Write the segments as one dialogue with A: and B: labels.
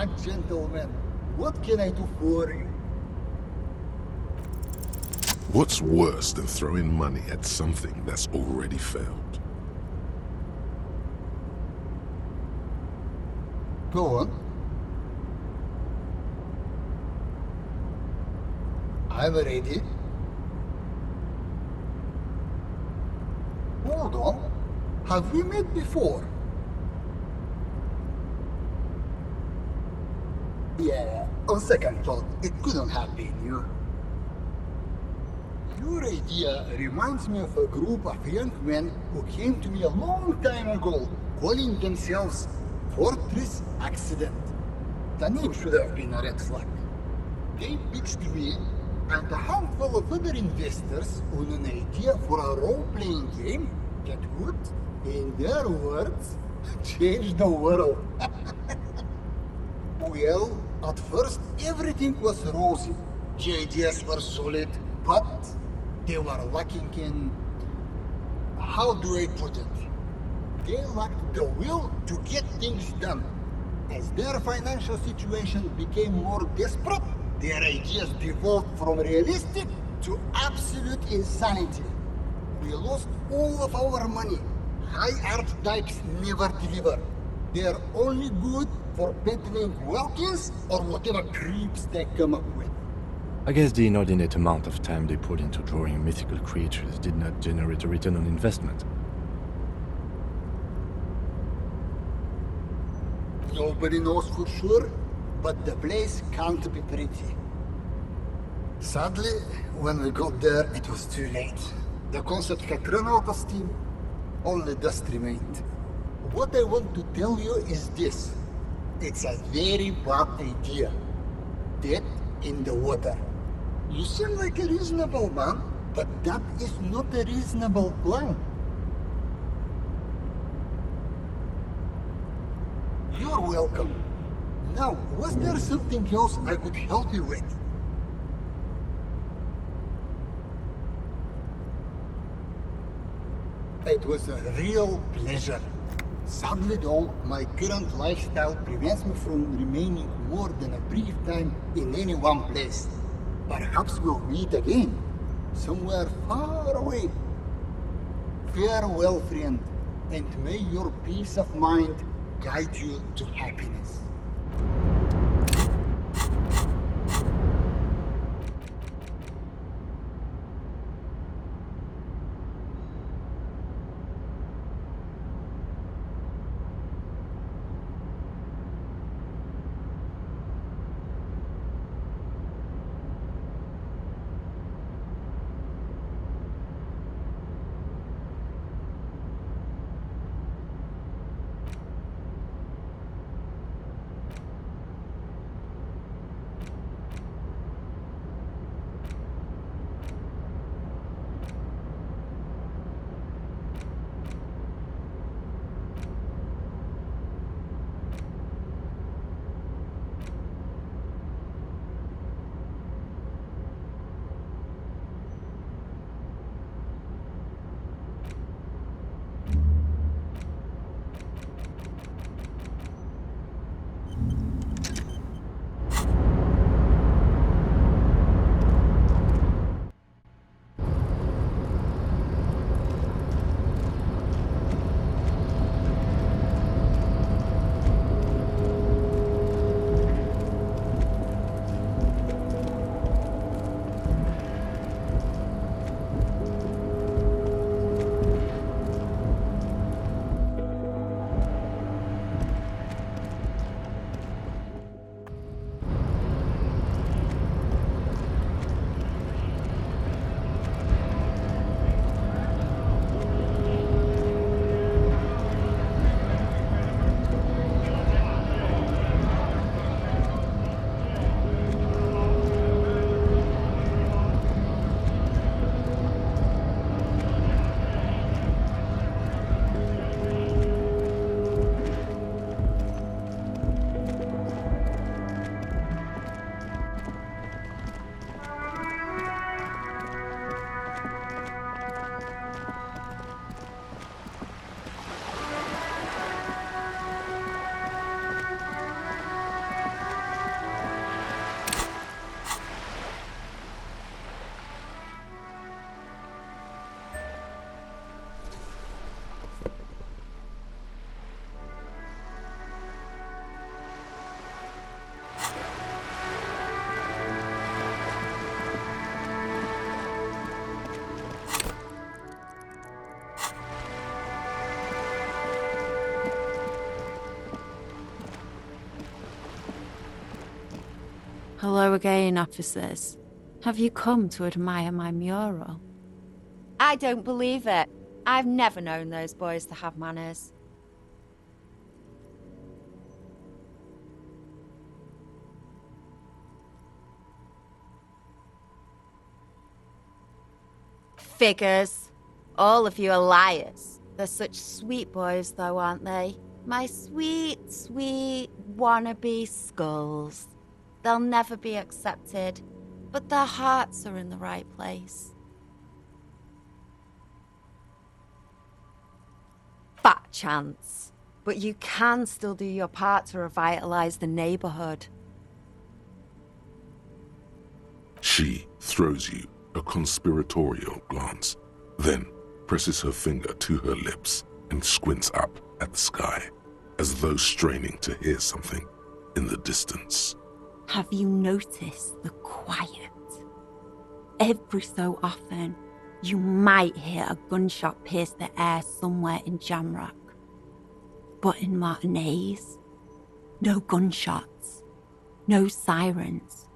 A: what, gentlemen? What can I do for you?
B: What's worse than throwing money at something that's already failed?
A: Go on. I'm ready. Hold on. Have we met before? Yeah, on second thought, it couldn't have been you. Your idea reminds me of a group of young men who came to me a long time ago, calling themselves Fortress Accident. The name should have been a red flag. They pitched me and a handful of other investors on an idea for a role-playing game that would, in their words, change the world. Well, at first everything was rosy. The ideas were solid, but they were lacking in... how do I put it? They lacked the will to get things done. As their financial situation became more desperate, their ideas devolved from realistic to absolute insanity. We lost all of our money. High archetypes never deliver. They're only good for peddling Welkins or whatever creeps they come up with.
C: I guess the inordinate amount of time they put into drawing mythical creatures did not generate a return on investment.
A: Nobody knows for sure, but the place can't be pretty. Sadly, when we got there, it was too late. The concept had run out of steam. Only dust remained. What I want to tell you is this. It's a very bad idea. Dead in the water. You seem like a reasonable man, but that is not a reasonable plan. You're welcome. Now, was there something else I could help you with? It was a real pleasure. Sadly though, my current lifestyle prevents me from remaining more than a brief time in any one place. Perhaps we'll meet again, somewhere far away. Farewell, friend, and may your peace of mind guide you to happiness.
D: Hello again, officers. Have you come to admire my mural?
E: I don't believe it. I've never known those boys to have manners. Figures. All of you are liars. They're such sweet boys though, aren't they? My sweet, sweet wannabe skulls. They'll never be accepted, but their hearts are in the right place. Fat chance. But you can still do your part to revitalize the neighborhood.
B: She throws you a conspiratorial glance, then presses her finger to her lips and squints up at the sky, as though straining to hear something in the distance.
D: Have you noticed the quiet? Every so often, you might hear a gunshot pierce the air somewhere in Jamrock. But in Martinez, no gunshots, no sirens.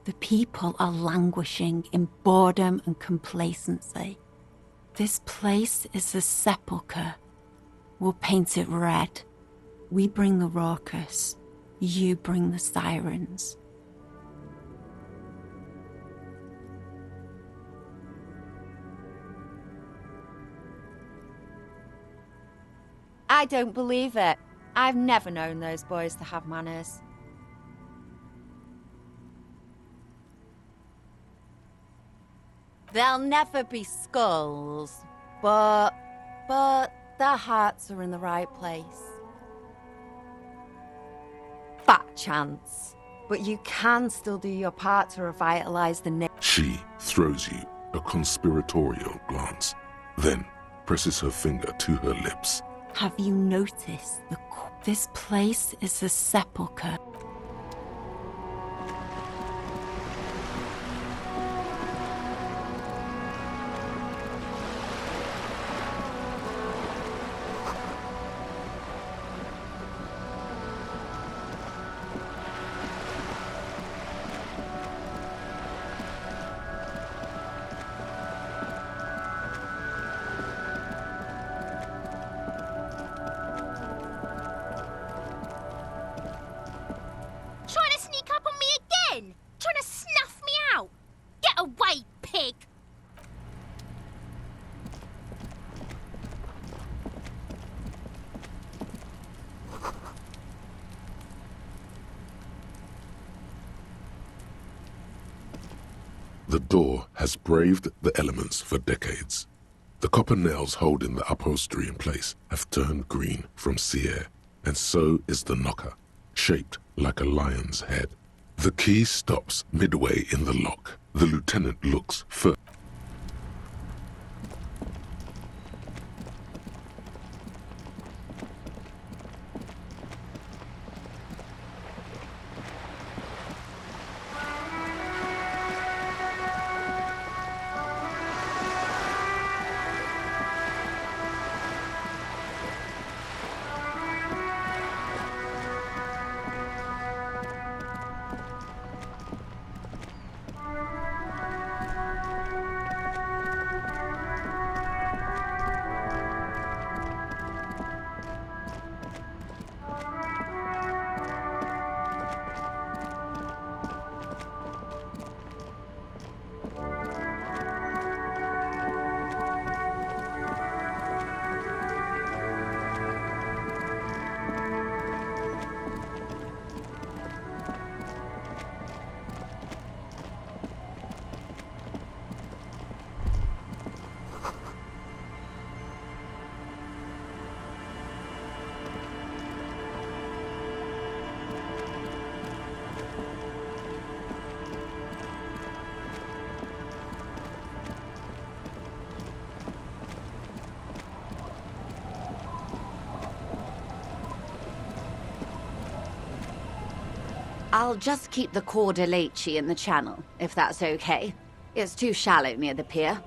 D: The people are languishing in boredom and complacency. This place is a sepulchre. We'll paint it red. We bring the raucous, you bring the sirens.
E: I don't believe it. I've never known those boys to have manners. They'll never be skulls, but their hearts are in the right place. Fat chance. But you can still do your part to revitalize the
B: She throws you a conspiratorial glance, then presses her finger to her lips.
D: Have you noticed this place is a sepulchre?
F: Trying to sneak up on me again? Trying to snuff me out? Get away, pig!
B: The door has braved the elements for decades. The copper nails holding the upholstery in place have turned green from sea air, and so is the knocker, shaped like a lion's head. The key stops midway in the lock. The lieutenant looks first.
G: I'll just keep the Corda Lacey in the channel, if that's okay. It's too shallow near the pier.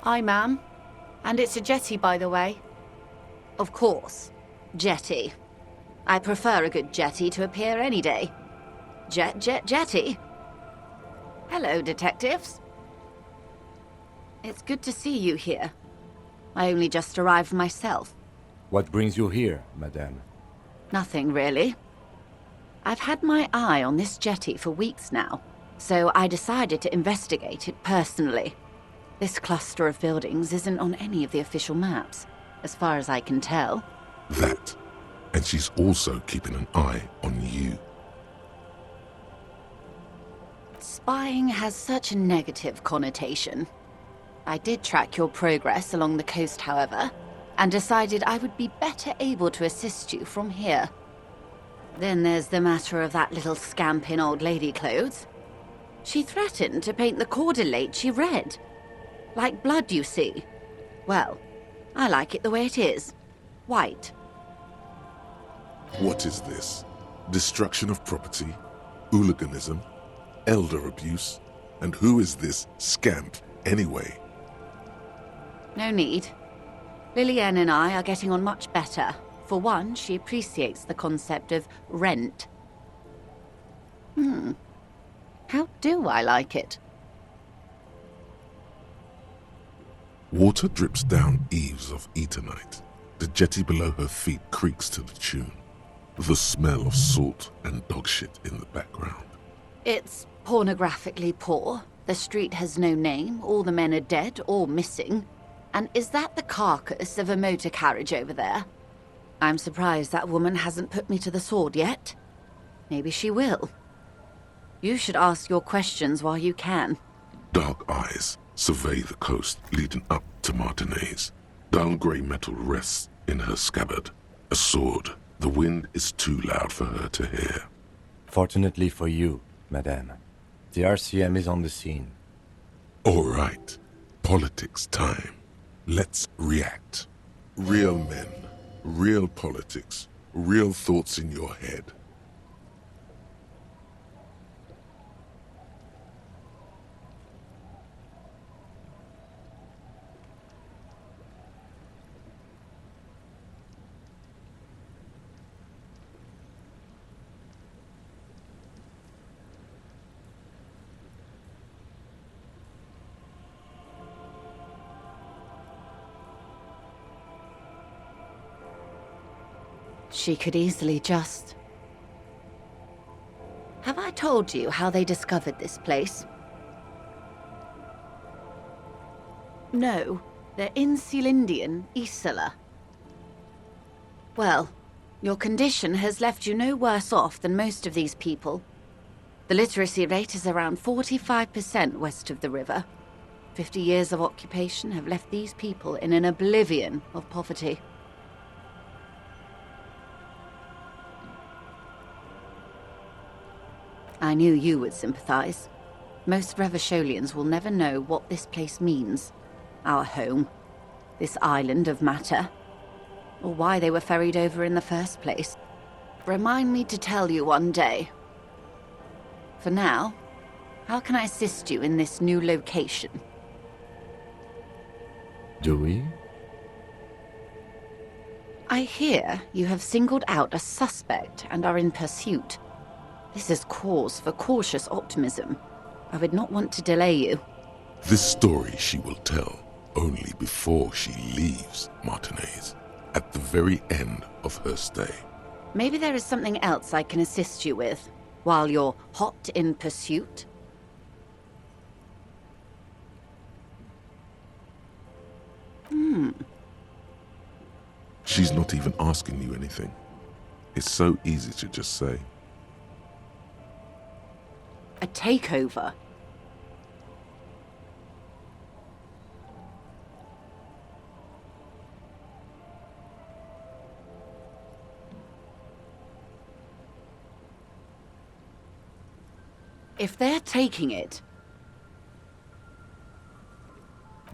E: Aye, ma'am. And it's a jetty, by the way.
G: Of course. Jetty. I prefer a good jetty to a pier any day. Jetty? Hello, detectives. It's good to see you here. I only just arrived myself.
C: What brings you here, madame?
G: Nothing, really. I've had my eye on this jetty for weeks now, so I decided to investigate it personally. This cluster of buildings isn't on any of the official maps, as far as I can tell.
B: That. And she's also keeping an eye on you.
G: Spying has such a negative connotation. I did track your progress along the coast, however, and decided I would be better able to assist you from here. Then there's the matter of that little scamp in old lady clothes. She threatened to paint the cordelate she read. Like blood, you see. Well, I like it the way it is. White.
B: What is this? Destruction of property? Hooliganism? Elder abuse? And who is this scamp, anyway?
G: No need. Lillienne and I are getting on much better. For one, she appreciates the concept of rent. How do I like it?
B: Water drips down eaves of Eternite. The jetty below her feet creaks to the tune. The smell of salt and dog shit in the background.
G: It's pornographically poor. The street has no name. All the men are dead or missing. And is that the carcass of a motor carriage over there? I'm surprised that woman hasn't put me to the sword yet. Maybe she will. You should ask your questions while you can.
B: Dark eyes survey the coast leading up to Martinez. Dull grey metal rests in her scabbard. A sword. The wind is too loud for her to hear.
C: Fortunately for you, madame, the RCM is on the scene.
B: All right. Politics time. Let's react. Real men, real politics, real thoughts in your head.
G: She could easily just... Have I told you how they discovered this place? No, they're in Celindian, Isola. Well, your condition has left you no worse off than most of these people. The literacy rate is around 45% west of the river. 50 years of occupation have left these people in an oblivion of poverty. I knew you would sympathize. Most Revacholians will never know what this place means. Our home. This island of matter. Or why they were ferried over in the first place. Remind me to tell you one day. For now, how can I assist you in this new location?
C: Do we?
G: I hear you have singled out a suspect and are in pursuit. This is cause for cautious optimism. I would not want to delay you.
B: This story she will tell only before she leaves Martinez, at the very end of her stay.
G: Maybe there is something else I can assist you with, while you're hot in pursuit?
B: She's not even asking you anything. It's so easy to just say.
G: A takeover? If they're taking it...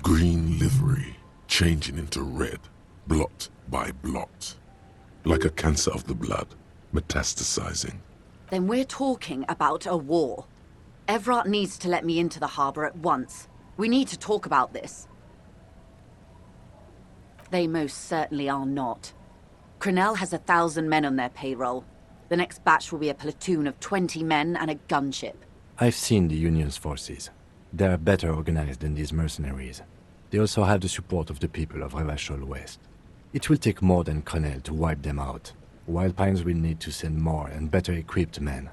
B: Green livery, changing into red, blot by blot. Like a cancer of the blood, metastasizing.
G: Then we're talking about a war. Evrart needs to let me into the harbor at once. We need to talk about this. They most certainly are not. Crenell has 1,000 men on their payroll. The next batch will be a platoon of 20 men and a gunship.
C: I've seen the Union's forces. They are better organized than these mercenaries. They also have the support of the people of Revachol West. It will take more than Crenell to wipe them out. Wild Pines will need to send more and better equipped men.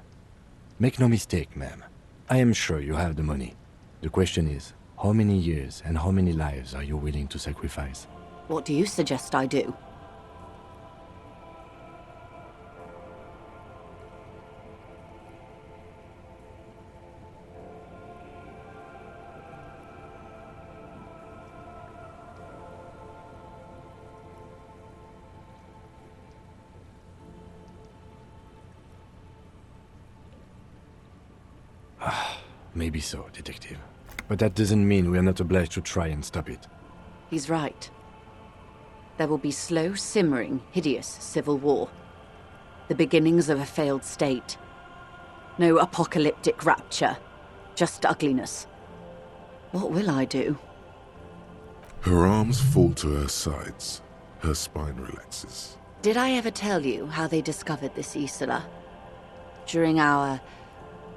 C: Make no mistake, ma'am. I am sure you have the money. The question is, how many years and how many lives are you willing to sacrifice?
G: What do you suggest I do?
C: Maybe so, Detective. But that doesn't mean we are not obliged to try and stop it.
G: He's right. There will be slow, simmering, hideous civil war. The beginnings of a failed state. No apocalyptic rapture, just ugliness. What will I do?
B: Her arms fall to her sides. Her spine relaxes.
G: Did I ever tell you how they discovered this Isola? During our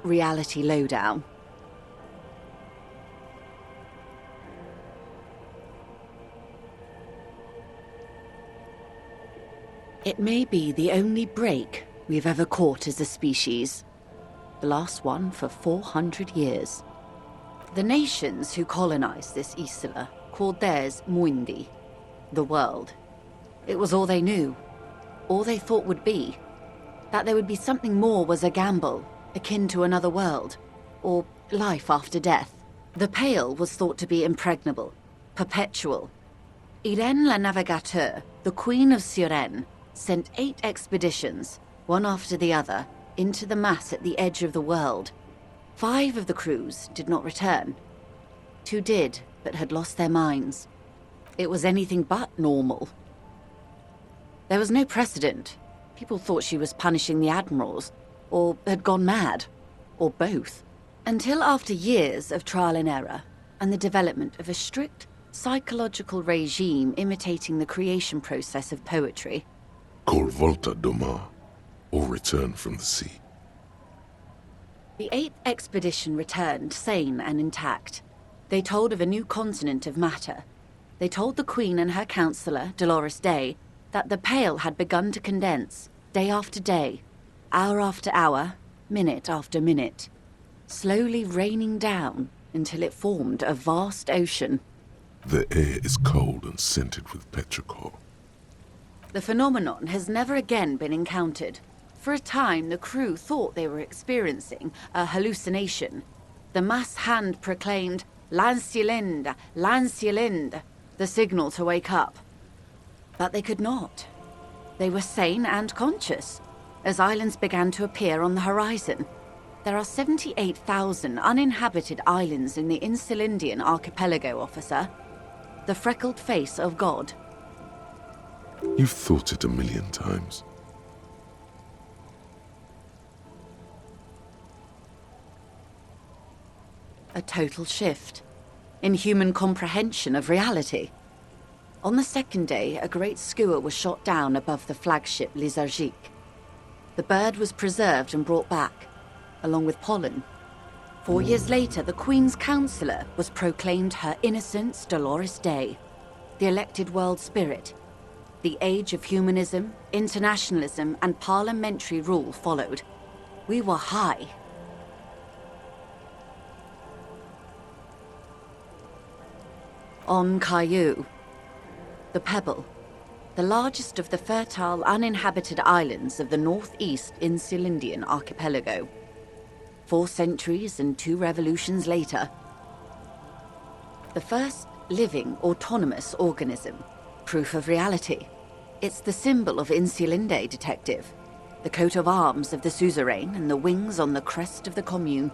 G: reality lowdown? It may be the only break we've ever caught as a species. The last one for 400 years. The nations who colonized this Isola called theirs Muindi, the world. It was all they knew, all they thought would be. That there would be something more was a gamble, akin to another world, or life after death. The Pale was thought to be impregnable, perpetual. Irene la Navigateur, the Queen of Suren, sent 8 expeditions, one after the other, into the mass at the edge of the world. 5 of the crews did not return. 2 did, but had lost their minds. It was anything but normal. There was no precedent. People thought she was punishing the admirals, or had gone mad, or both. Until after years of trial and error, and the development of a strict psychological regime imitating the creation process of poetry.
B: Called Volta Doma, or Return from the Sea.
G: The 8th expedition returned sane and intact. They told of a new continent of matter. They told the Queen and her counselor, Dolores Day, that the Pale had begun to condense, day after day, hour after hour, minute after minute, slowly raining down until it formed a vast ocean.
B: The air is cold and scented with petrichor.
G: The phenomenon has never again been encountered. For a time, the crew thought they were experiencing a hallucination. The mass hand proclaimed, "Lancielinde, Lancielinde," the signal to wake up. But they could not. They were sane and conscious, as islands began to appear on the horizon. There are 78,000 uninhabited islands in the Insulindian archipelago, officer. The freckled face of God.
B: You've thought it 1,000,000 times.
G: A total shift in human comprehension of reality. On the second day, a great skua was shot down above the flagship Lizargique. The bird was preserved and brought back, along with pollen. 4 years later, the Queen's counselor was proclaimed Her Innocence Dolores Day, the elected world spirit. The age of humanism, internationalism, and parliamentary rule followed. We were high. On Caillou, the Pebble, the largest of the fertile, uninhabited islands of the northeast Insulindian archipelago. 4 centuries and 2 revolutions later, the first living, autonomous organism. Proof of reality. It's the symbol of Insulinde, Detective. The coat of arms of the suzerain and the wings on the crest of the commune.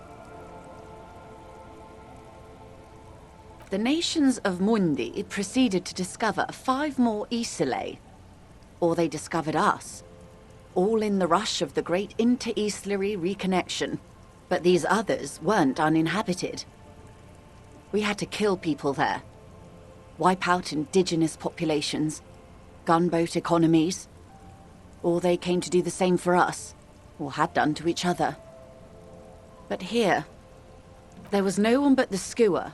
G: The nations of Mundi proceeded to discover 5 more Isolae. Or they discovered us. All in the rush of the great inter-Islary reconnection. But these others weren't uninhabited. We had to kill people there. Wipe out indigenous populations, gunboat economies, or they came to do the same for us, or had done to each other. But here, there was no one but the Skua,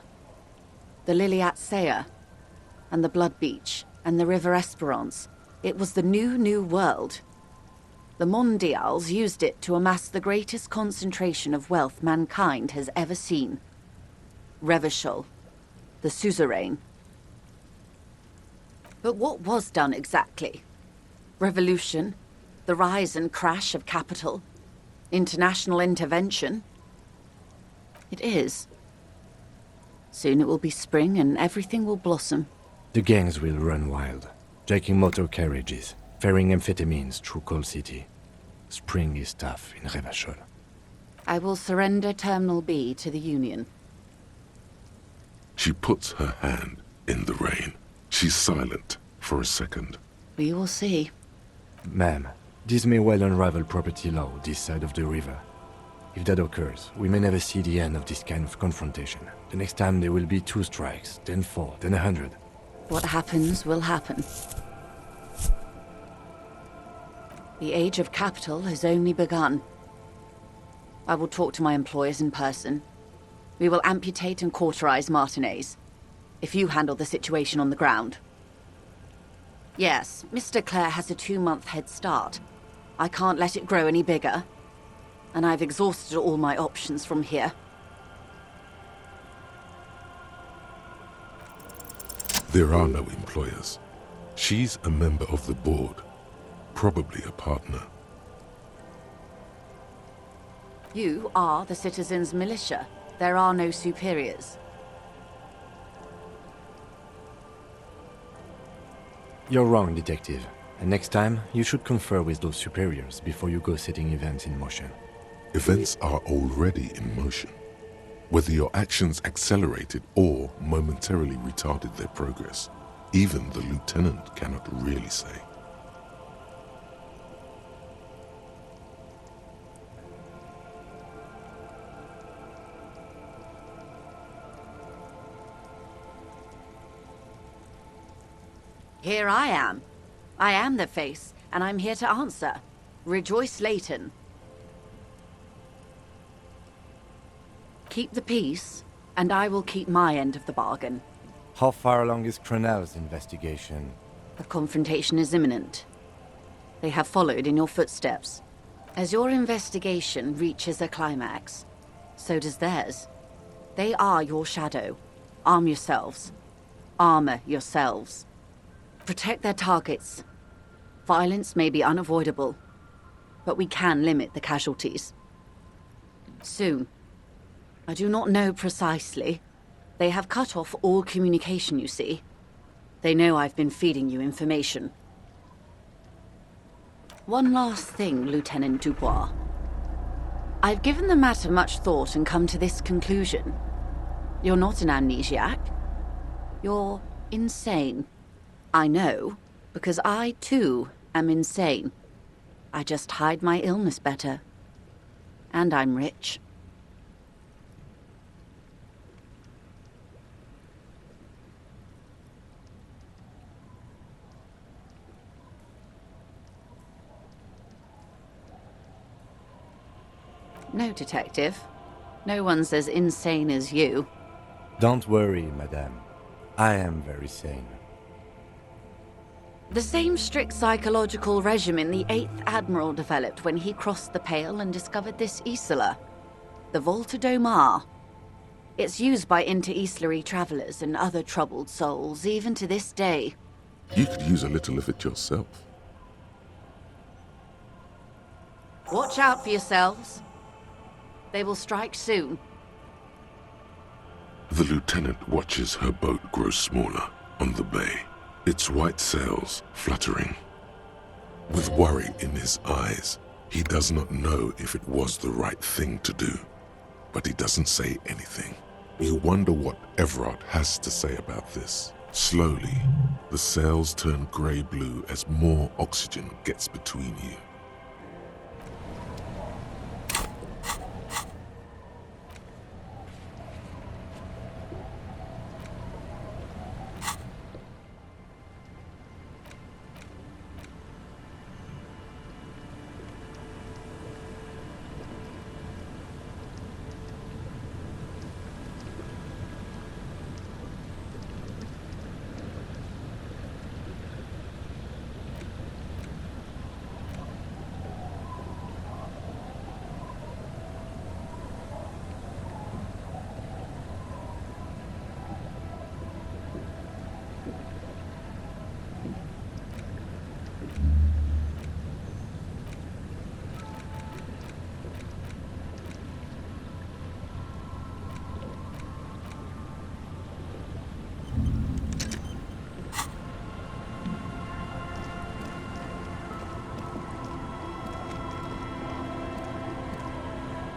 G: the Liliat Seyer, and the Blood Beach, and the River Esperance. It was the new world. The Mondials used it to amass the greatest concentration of wealth mankind has ever seen. Revachol, the suzerain. But what was done exactly? Revolution, the rise and crash of capital, international intervention? It is. Soon it will be spring and everything will blossom.
C: The gangs will run wild, jaking motor carriages, ferrying amphetamines through Coal City. Spring is tough in Revachol.
G: I will surrender Terminal B to the Union.
B: She puts her hand in the rain. She's silent for a second.
G: We will see.
C: Ma'am, this may well unravel property law this side of the river. If that occurs, we may never see the end of this kind of confrontation. The next time there will be 2 strikes, then 4, then 100.
G: What happens will happen. The age of capital has only begun. I will talk to my employers in person. We will amputate and cauterize Martinez, if you handle the situation on the ground. Yes, Mr. Clare has a 2-month head start. I can't let it grow any bigger. And I've exhausted all my options from here.
B: There are no employers. She's a member of the board, probably a partner.
G: You are the citizens' militia. There are no superiors.
C: You're wrong, Detective. And next time, you should confer with those superiors before you go setting events in motion.
B: Events are already in motion. Whether your actions accelerated or momentarily retarded their progress, even the lieutenant cannot really say.
G: Here I am. I am the face, and I'm here to answer. Joyce Leyton. Keep the peace, and I will keep my end of the bargain.
C: How far along is Cronell's investigation?
G: The confrontation is imminent. They have followed in your footsteps. As your investigation reaches a climax, so does theirs. They are your shadow. Arm yourselves. Armor yourselves. Protect their targets. Violence may be unavoidable, but we can limit the casualties. Soon. I do not know precisely. They have cut off all communication, you see. They know I've been feeding you information. One last thing, Lieutenant Dubois. I've given the matter much thought and come to this conclusion. You're not an amnesiac. You're insane. I know, because I, too, am insane. I just hide my illness better. And I'm rich. No, Detective. No one's as insane as you.
C: Don't worry, madame. I am very sane.
G: The same strict psychological regimen the 8th Admiral developed when he crossed the Pale and discovered this Isola, the Volta do Mar. It's used by inter-Islary travelers and other troubled souls, even to this day.
B: You could use a little of it yourself.
G: Watch out for yourselves. They will strike soon.
B: The lieutenant watches her boat grow smaller on the bay, its white sails fluttering. With worry in his eyes, he does not know if it was the right thing to do, but he doesn't say anything. You wonder what Everard has to say about this. Slowly, the sails turn grey-blue as more oxygen gets between you.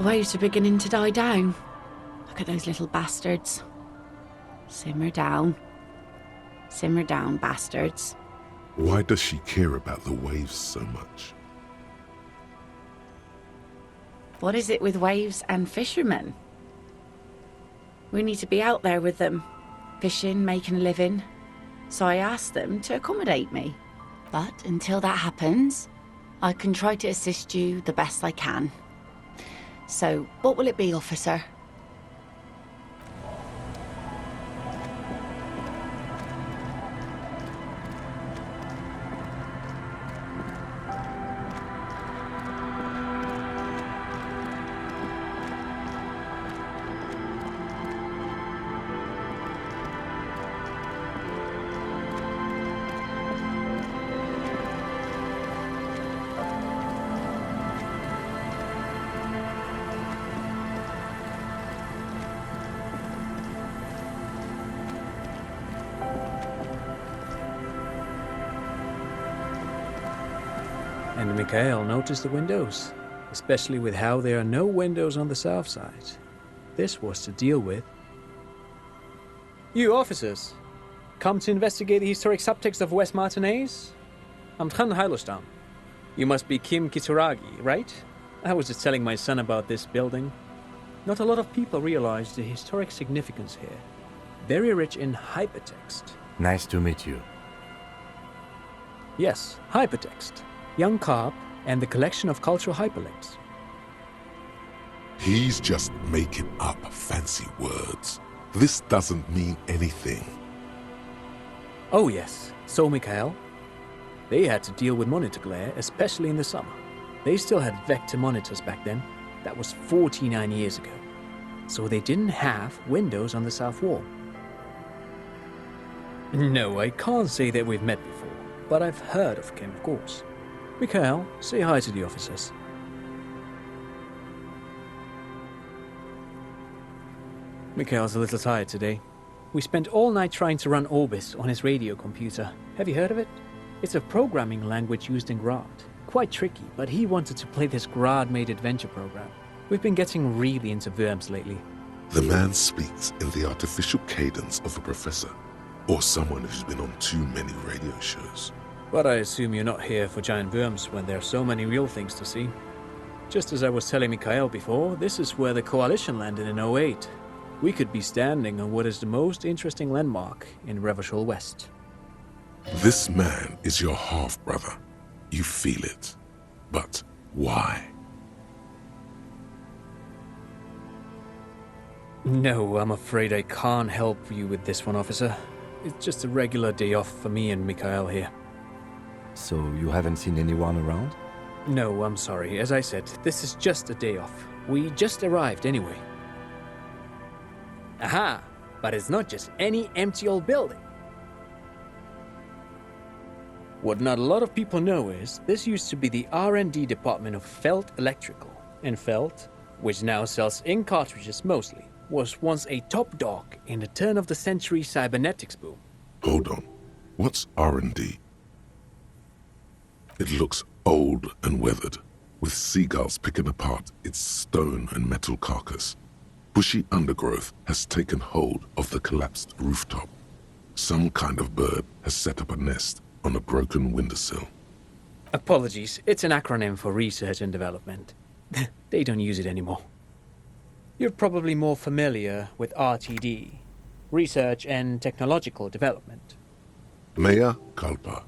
G: Waves are beginning to die down. Look at those little bastards. Simmer down. Simmer down, bastards.
B: Why does she care about the waves so much?
G: What is it with waves and fishermen? We need to be out there with them, fishing, making a living. So I asked them to accommodate me. But until that happens, I can try to assist you the best I can. So, what will it be, officer?
H: And Mikael noticed the windows, especially with how there are no windows on the south side. This was to deal with. You officers, come to investigate the historic subtext of West Martinaise? I'm Trant Heidelstam. You must be Kim Kitsuragi, right? I was just telling my son about this building. Not a lot of people realize the historic significance here. Very rich in hypertext.
C: Nice to meet you.
H: Yes, hypertext. Young carp and the collection of cultural hyperlinks.
B: He's just making up fancy words. This doesn't mean anything.
H: Oh yes, so Mikael. They had to deal with monitor glare, especially in the summer. They still had vector monitors back then. That was 49 years ago. So they didn't have windows on the south wall. No, I can't say that we've met before, but I've heard of Kim, of course. Mikael, say hi to the officers. Mikael's a little tired today. We spent all night trying to run Orbis on his radio computer. Have you heard of it? It's a programming language used in Grad. Quite tricky, but he wanted to play this Grad-made adventure program. We've been getting really into Worms lately.
B: The man speaks in the artificial cadence of a professor, or someone who's been on too many radio shows.
H: But I assume you're not here for giant worms when there are so many real things to see. Just as I was telling Mikael before, this is where the Coalition landed in 08. We could be standing on what is the most interesting landmark in Revachol West.
B: This man is your half-brother. You feel it. But why?
H: No, I'm afraid I can't help you with this one, officer. It's just a regular day off for me and Mikael here.
C: So you haven't seen anyone around?
H: No, I'm sorry. As I said, this is just a day off. We just arrived anyway. Aha! But it's not just any empty old building. What not a lot of people know is, this used to be the R&D department of Felt Electrical. And Felt, which now sells ink cartridges mostly, was once a top dog in the turn-of-the-century cybernetics boom.
B: Hold on. What's R&D? It looks old and weathered, with seagulls picking apart its stone and metal carcass. Bushy undergrowth has taken hold of the collapsed rooftop. Some kind of bird has set up a nest on a broken windowsill.
H: Apologies, it's an acronym for research and development. They don't use it anymore. You're probably more familiar with RTD, Research and Technological Development.
B: Mea culpa.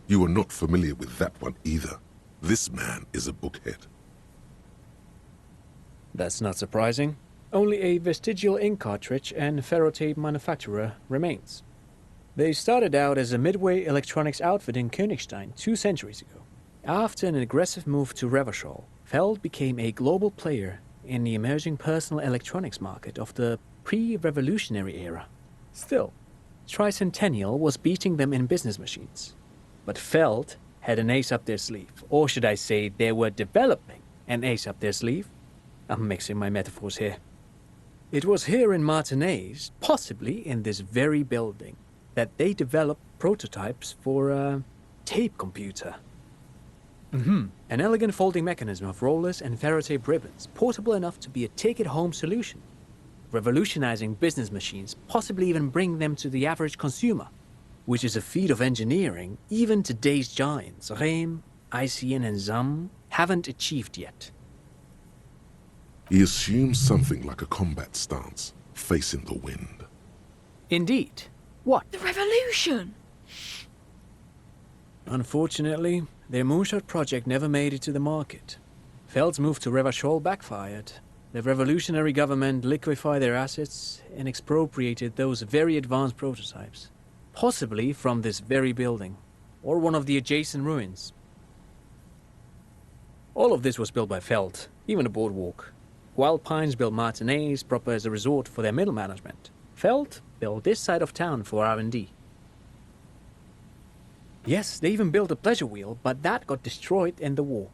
B: You are not familiar with that one either. This man is a bookhead.
H: That's not surprising. Only a vestigial ink cartridge and ferrotape manufacturer remains. They started out as a midway electronics outfit in Königstein 2 centuries ago. After an aggressive move to Revachol, Feld became a global player in the emerging personal electronics market of the pre-revolutionary era. Still, Tricentennial was beating them in business machines. But Feld had an ace up their sleeve, or should I say they were developing an ace up their sleeve? I'm mixing my metaphors here. It was here in Martinaise, possibly in this very building, that they developed prototypes for a tape computer. An elegant folding mechanism of rollers and ferrotape ribbons, portable enough to be a take-it-home solution. Revolutionizing business machines, possibly even bring them to the average consumer, which is a feat of engineering even today's giants, Rehm, ICN and ZAM, haven't achieved yet.
B: He assumes something like a combat stance, facing the wind.
H: Indeed. What?
F: The revolution!
H: Unfortunately, their moonshot project never made it to the market. Veld's move to Revachol backfired. The revolutionary government liquefied their assets and expropriated those very advanced prototypes. Possibly from this very building, or one of the adjacent ruins. All of this was built by Veld, even the boardwalk. Wild Pines built Martinez proper as a resort for their middle management. Veld built this side of town for R&D. Yes, they even built a pleasure wheel, but that got destroyed in the war.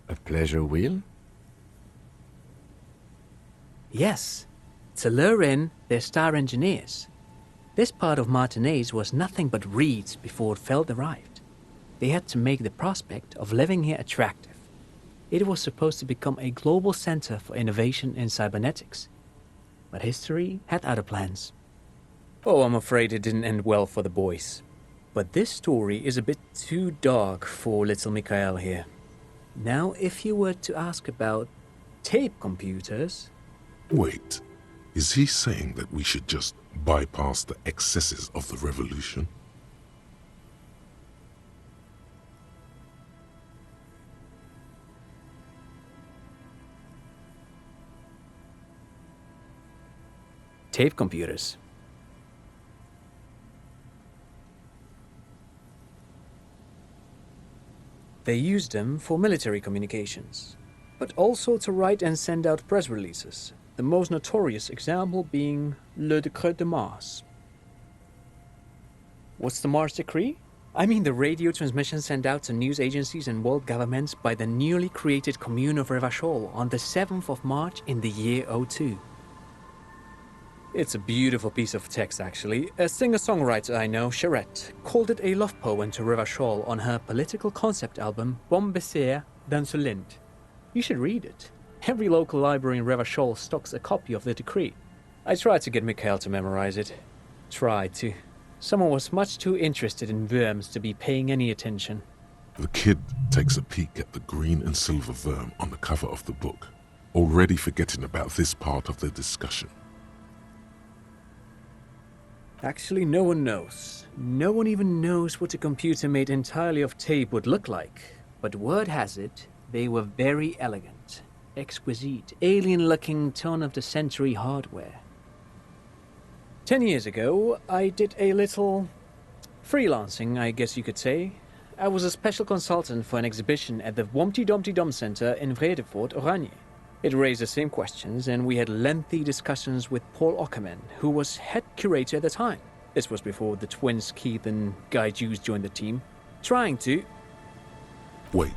C: A pleasure wheel?
H: Yes, to lure in their star engineers. This part of Martinez was nothing but reeds before Veld arrived. They had to make the prospect of living here attractive. It was supposed to become a global center for innovation in cybernetics. But history had other plans. Oh, I'm afraid it didn't end well for the boys. But this story is a bit too dark for little Mikael here. Now, if you were to ask about tape computers...
B: Wait, is he saying that we should just bypass the excesses of the revolution?
H: Tape computers. They used them for military communications, but also to write and send out press releases, the most notorious example being Le Décret de Mars. What's the Mars Decree? I mean the radio transmission sent out to news agencies and world governments by the newly created Commune of Revachol on the 7th of March in the year 02. It's a beautiful piece of text, actually. A singer-songwriter I know, Charette, called it a love poem to Revachol on her political concept album, Bombe Bessere dans le Linde. You should read it. Every local library in Revachol stocks a copy of the decree. I tried to get Mikael to memorize it. Tried to. Someone was much too interested in worms to be paying any attention.
B: The kid takes a peek at the green and silver worm on the cover of the book, already forgetting about this part of the discussion.
H: Actually, no one knows. No one even knows what a computer made entirely of tape would look like. But word has it, they were very elegant, exquisite, alien-looking turn-of-the-century hardware. 10 years ago, I did a little freelancing, I guess you could say. I was a special consultant for an exhibition at the Wompty Dumpty Dum Center in Vredefort, Oranje. It raised the same questions, and we had lengthy discussions with Paul Ockerman, who was head curator at the time. This was before the twins Keith and Guy Jews joined the team, trying to...
B: Wait,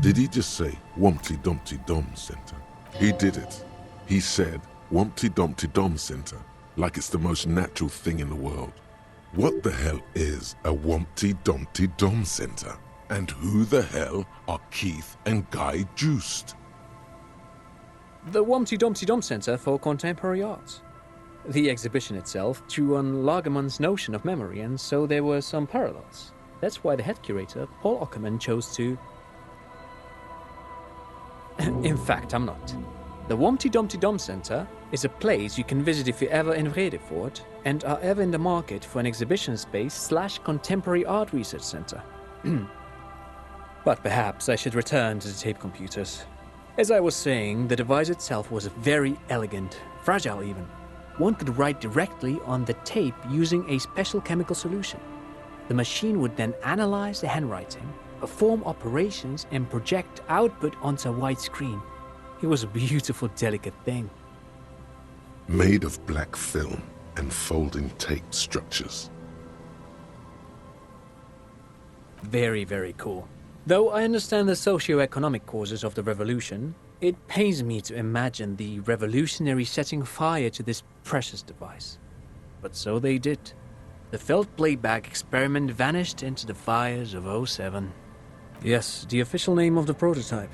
B: did he just say Wompty Dumpty Dum Center? He did it. He said Wompty Dumpty Dum Center, like it's the most natural thing in the world. What the hell is a Wompty Dumpty Dum Center? And who the hell are Keith and Guy Joost?
H: The Wompty Dumpty Dum Center for Contemporary Art. The exhibition itself drew on Lagerman's notion of memory, and so there were some parallels. That's why the head curator, Paul Ockerman, chose to... In fact, I'm not. The Wompty Dumpty Dum Center is a place you can visit if you're ever in Vredefort and are ever in the market for an exhibition space / contemporary art research center. But perhaps I should return to the tape computers. As I was saying, the device itself was very elegant, fragile even. One could write directly on the tape using a special chemical solution. The machine would then analyze the handwriting, perform operations, and project output onto a white screen. It was a beautiful, delicate thing.
B: Made of black film and folding tape structures.
H: Very, very cool. Though I understand the socio-economic causes of the revolution, it pains me to imagine the revolutionaries setting fire to this precious device. But so they did. The Veld playback experiment vanished into the fires of 07. Yes, the official name of the prototype.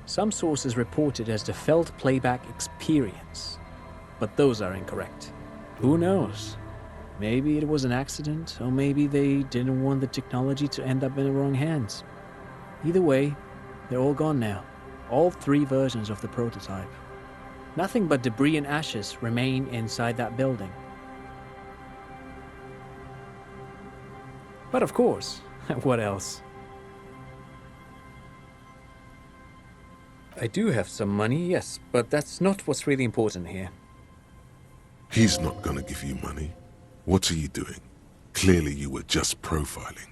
H: Some sources report it as the Felt Playback Experience, but those are incorrect. Who knows? Maybe it was an accident, or maybe they didn't want the technology to end up in the wrong hands. Either way, they're all gone now. All 3 versions of the prototype. Nothing but debris and ashes remain inside that building. But of course, what else? I do have some money, yes, but that's not what's really important here.
B: He's not gonna give you money. What are you doing? Clearly you were just profiling.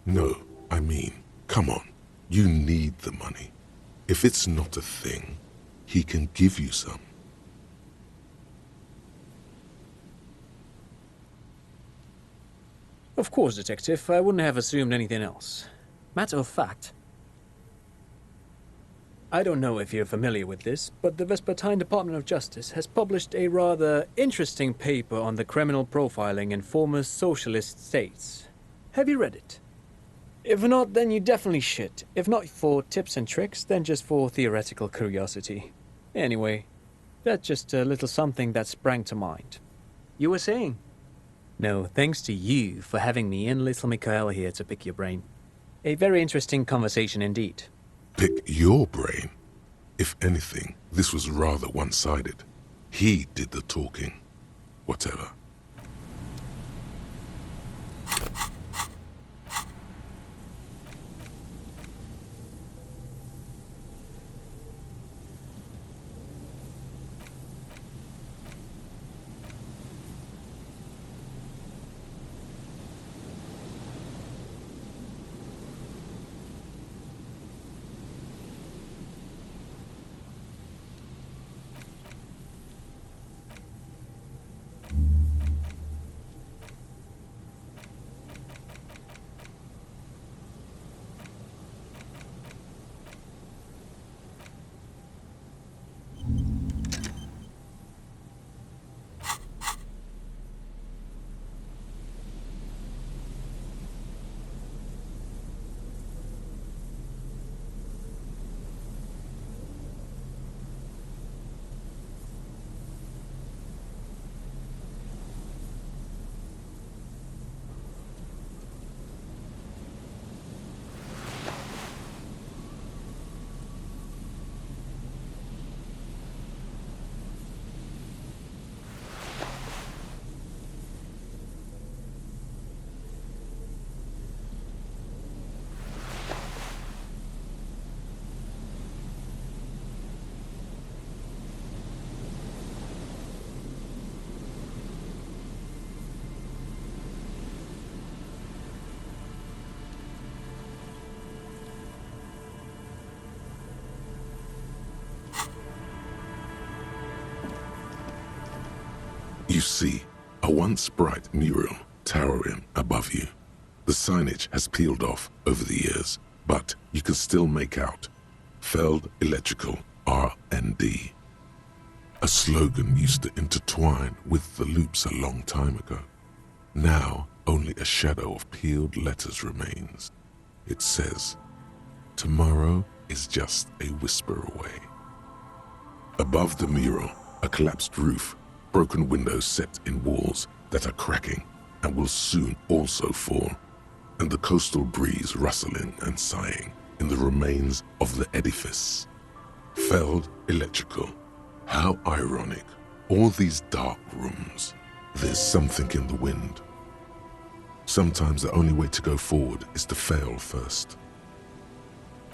B: No, I mean, come on. You need the money. If it's not a thing, he can give you some.
H: Of course, Detective, I wouldn't have assumed anything else. Matter of fact, I don't know if you're familiar with this, but the Vespertine Department of Justice has published a rather interesting paper on the criminal profiling in former socialist states. Have you read it? If not, then you definitely should. If not for tips and tricks, then just for theoretical curiosity. Anyway, that's just a little something that sprang to mind. You were saying? No, thanks to you for having me and little Mikael here to pick your brain. A very interesting conversation indeed.
B: Pick your brain. If anything, this was rather one-sided. He did the talking. Whatever. You see, a once bright mural towering above you. The signage has peeled off over the years, but you can still make out Feld Electrical R&D. A slogan used to intertwine with the loops a long time ago. Now, only a shadow of peeled letters remains. It says, "Tomorrow is just a whisper away." Above the mural, a collapsed roof, broken windows set in walls that are cracking and will soon also fall, and the coastal breeze rustling and sighing in the remains of the edifice. Feld Electrical. How ironic. All these dark rooms. There's something in the wind. Sometimes the only way to go forward is to fail first.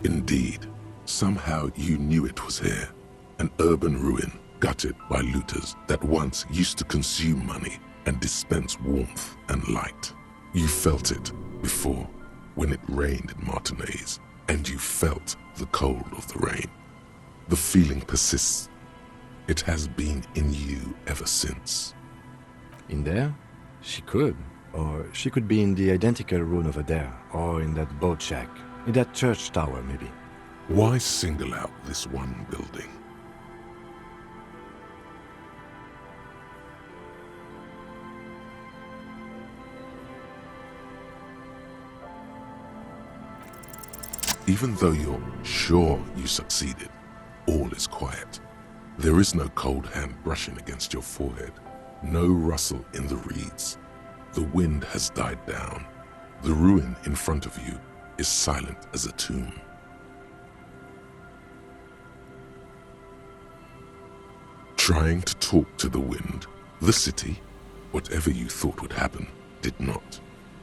B: Indeed, somehow you knew it was here. An urban ruin gutted by looters that once used to consume money and dispense warmth and light. You felt it before when it rained in Martinez, and you felt the cold of the rain. The feeling persists. It has been in you ever since.
C: In there? She could. Or she could be in the identical room over there, or in that boat shack, in that church tower maybe.
B: Why single out this one building? Even though you're sure you succeeded, all is quiet. There is no cold hand brushing against your forehead, no rustle in the reeds. The wind has died down. The ruin in front of you is silent as a tomb. Trying to talk to the wind, the city, whatever you thought would happen, did not.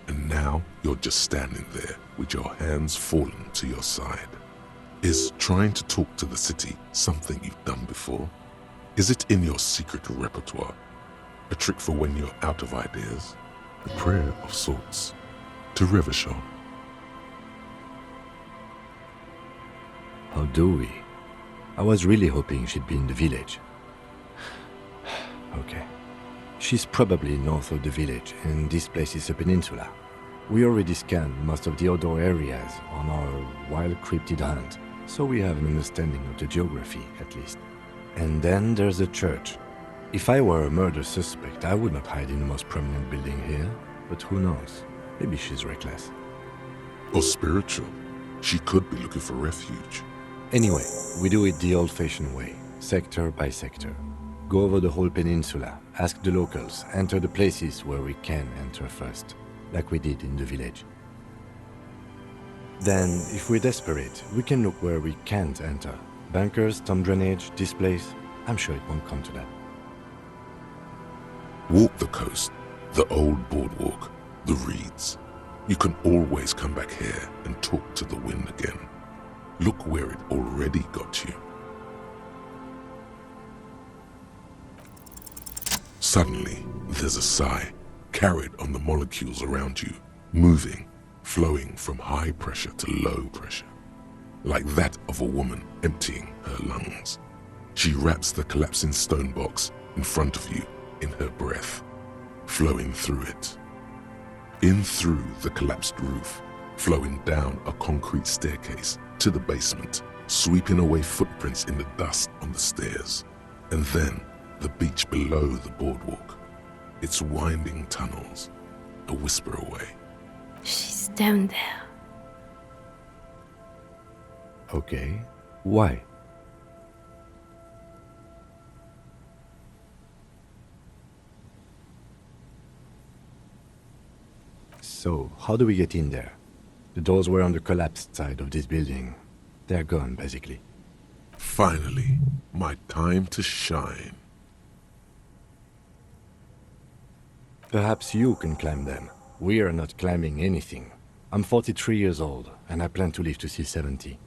B: And now you're just standing there with your hands fallen to your side. Is trying to talk to the city something you've done before? Is it in your secret repertoire? A trick for when you're out of ideas? A prayer of sorts to Revachol.
C: How do we? I was really hoping she'd be in the village. Okay. She's probably north of the village, and this place is a peninsula. We already scanned most of the outdoor areas on our wild cryptid hunt, so we have an understanding of the geography, at least. And then there's the church. If I were a murder suspect, I would not hide in the most prominent building here, but who knows? Maybe she's reckless.
B: Or spiritual. She could be looking for refuge.
C: Anyway, we do it the old-fashioned way, sector by sector. Go over the whole peninsula, ask the locals, enter the places where we can enter first, like we did in the village. Then, if we're desperate, we can look where we can't enter. Bunkers, storm drainage, this place. I'm sure it won't come to that.
B: Walk the coast, the old boardwalk, the reeds. You can always come back here and talk to the wind again. Look where it already got you. Suddenly, there's a sigh, carried on the molecules around you, moving, flowing from high pressure to low pressure, like that of a woman emptying her lungs. She wraps the collapsing stone box in front of you in her breath, flowing through it. In through the collapsed roof, flowing down a concrete staircase to the basement, sweeping away footprints in the dust on the stairs, and then the beach below the boardwalk, its winding tunnels, a whisper away.
I: She's down there.
C: Okay, why? So, how do we get in there? The doors were on the collapsed side of this building. They're gone, basically.
B: Finally, my time to shine.
C: Perhaps you can climb them. We are not climbing anything. I'm 43 years old, and I plan to live to see 70.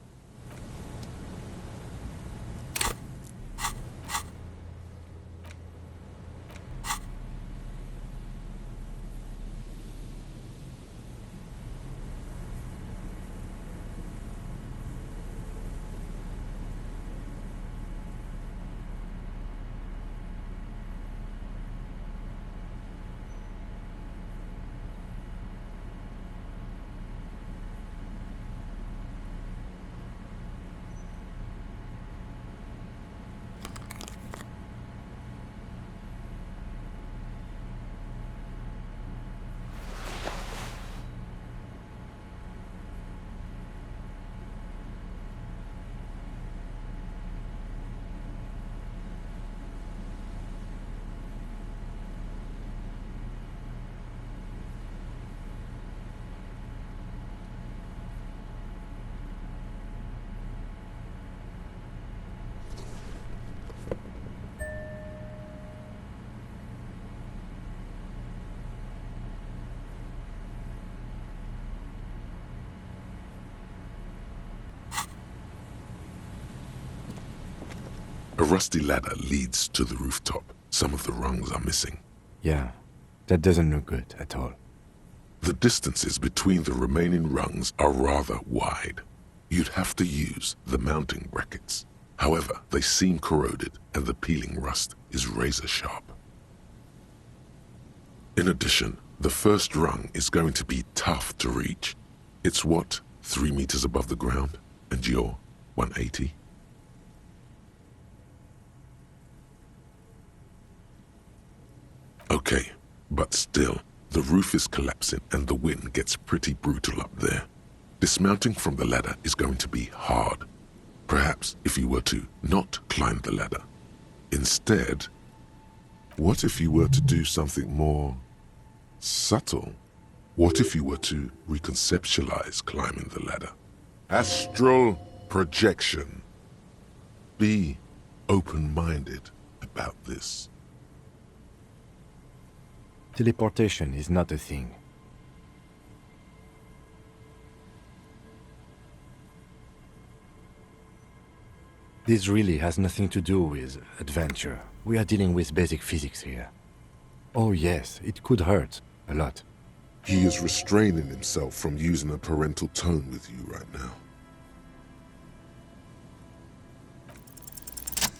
B: A rusty ladder leads to the rooftop. Some of the rungs are missing.
C: Yeah, that doesn't look good at all.
B: The distances between the remaining rungs are rather wide. You'd have to use the mounting brackets. However, they seem corroded and the peeling rust is razor sharp. In addition, the first rung is going to be tough to reach. It's what, 3 meters above the ground? And you're 180? Okay, but still, the roof is collapsing and the wind gets pretty brutal up there. Dismounting from the ladder is going to be hard. Perhaps if you were to not climb the ladder. Instead, what if you were to do something more subtle? What if you were to reconceptualize climbing the ladder? Astral projection. Be open-minded about this.
C: Teleportation is not a thing. This really has nothing to do with adventure. We are dealing with basic physics here. Oh yes, it could hurt. A lot.
B: He is restraining himself from using a parental tone with you right now.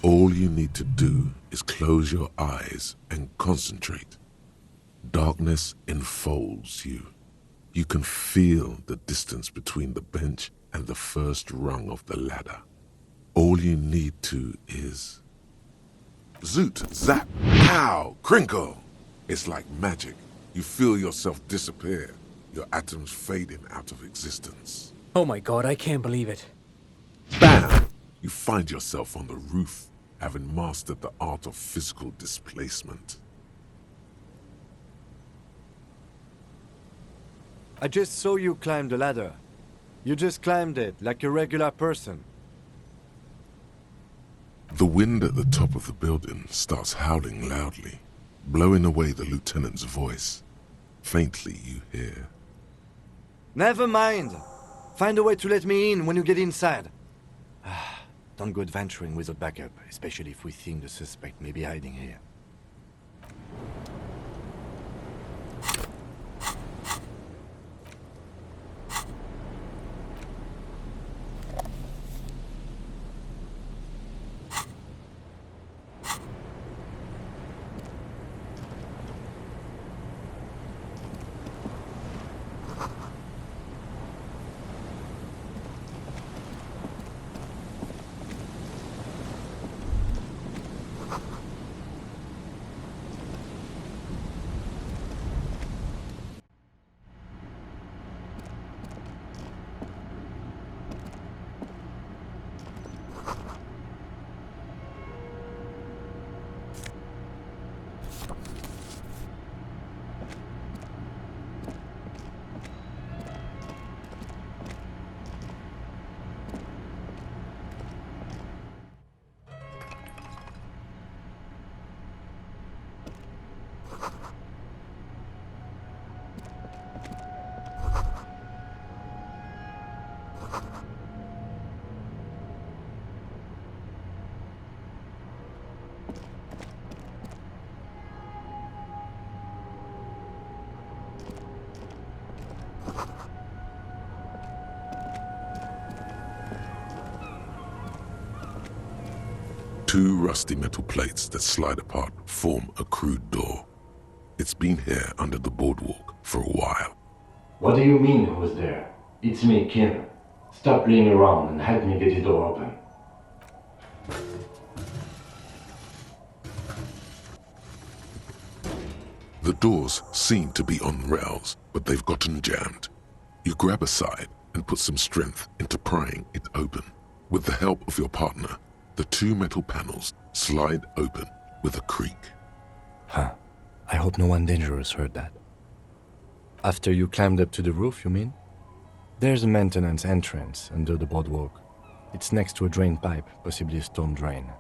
B: All you need to do is close your eyes and concentrate. Darkness enfolds you. You can feel the distance between the bench and the first rung of the ladder. All you need to is... Zoot, zap, pow, crinkle! It's like magic. You feel yourself disappear, your atoms fading out of existence.
H: Oh my god, I can't believe it.
B: Bam! You find yourself on the roof, having mastered the art of physical displacement.
C: I just saw you climb the ladder. You just climbed it like a regular person.
B: The wind at the top of the building starts howling loudly, blowing away the lieutenant's voice. Faintly you hear.
C: Never mind. Find a way to let me in when you get inside. Don't go adventuring without backup, especially if we think the suspect may be hiding here.
B: Two rusty metal plates that slide apart form a crude door. It's been here under the boardwalk for a while.
C: What do you mean, who's there? It's me, Kim. Stop playing around and help me get the door open.
B: The doors seem to be on rails, but they've gotten jammed. You grab a side and put some strength into prying it open. With the help of your partner, the two metal panels slide open with a creak.
C: Huh. I hope no one dangerous heard that. After you climbed up to the roof, you mean? There's a maintenance entrance under the boardwalk. It's next to a drain pipe, possibly a storm drain.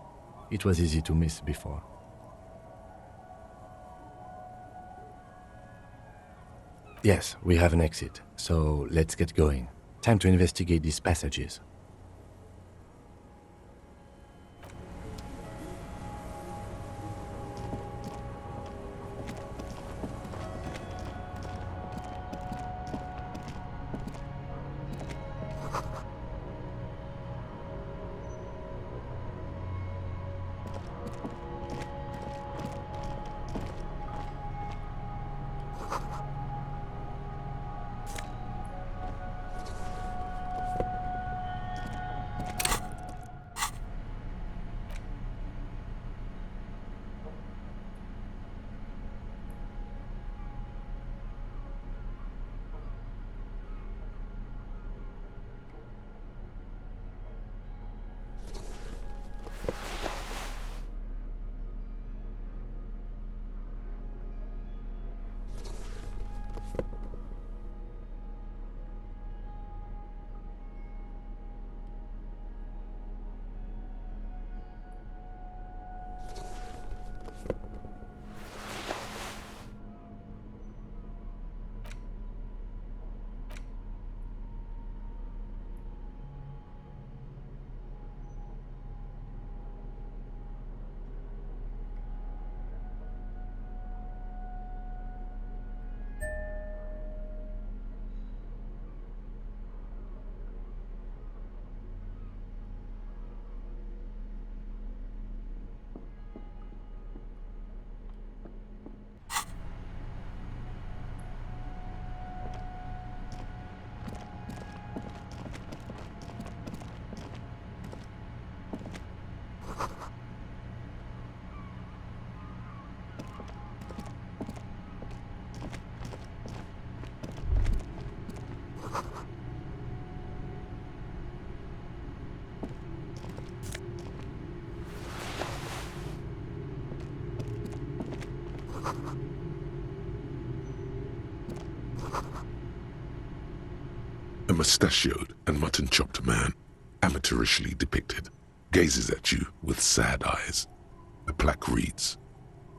C: It was easy to miss before. Yes, we have an exit, so let's get going. Time to investigate these passages.
B: mustachioed and mutton-chopped man, amateurishly depicted, gazes at you with sad eyes. The plaque reads,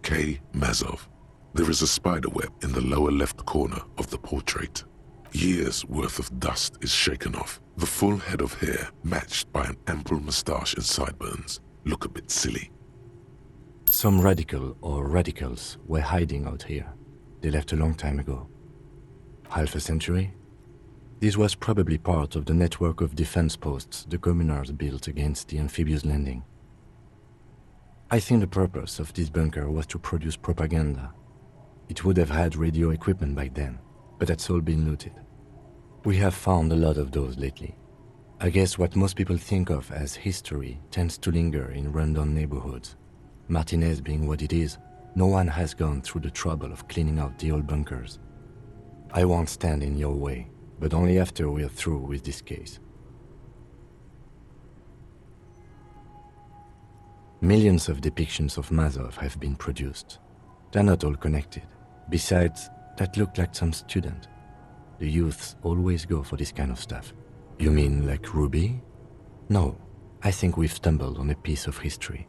B: K. Mazov. There is a spiderweb in the lower left corner of the portrait. Years' worth of dust is shaken off. The full head of hair, matched by an ample moustache and sideburns, look a bit silly.
C: Some radical or radicals were hiding out here. They left a long time ago. Half a century? This was probably part of the network of defense posts the communards built against the amphibious landing. I think the purpose of this bunker was to produce propaganda. It would have had radio equipment back then, but that's all been looted. We have found a lot of those lately. I guess what most people think of as history tends to linger in rundown neighborhoods. Martinez being what it is, no one has gone through the trouble of cleaning out the old bunkers. I won't stand in your way, but only after we're through with this case. Millions of depictions of Mazov have been produced. They're not all connected. Besides, that looked like some student. The youths always go for this kind of stuff. You mean like Ruby? No, I think we've stumbled on a piece of history.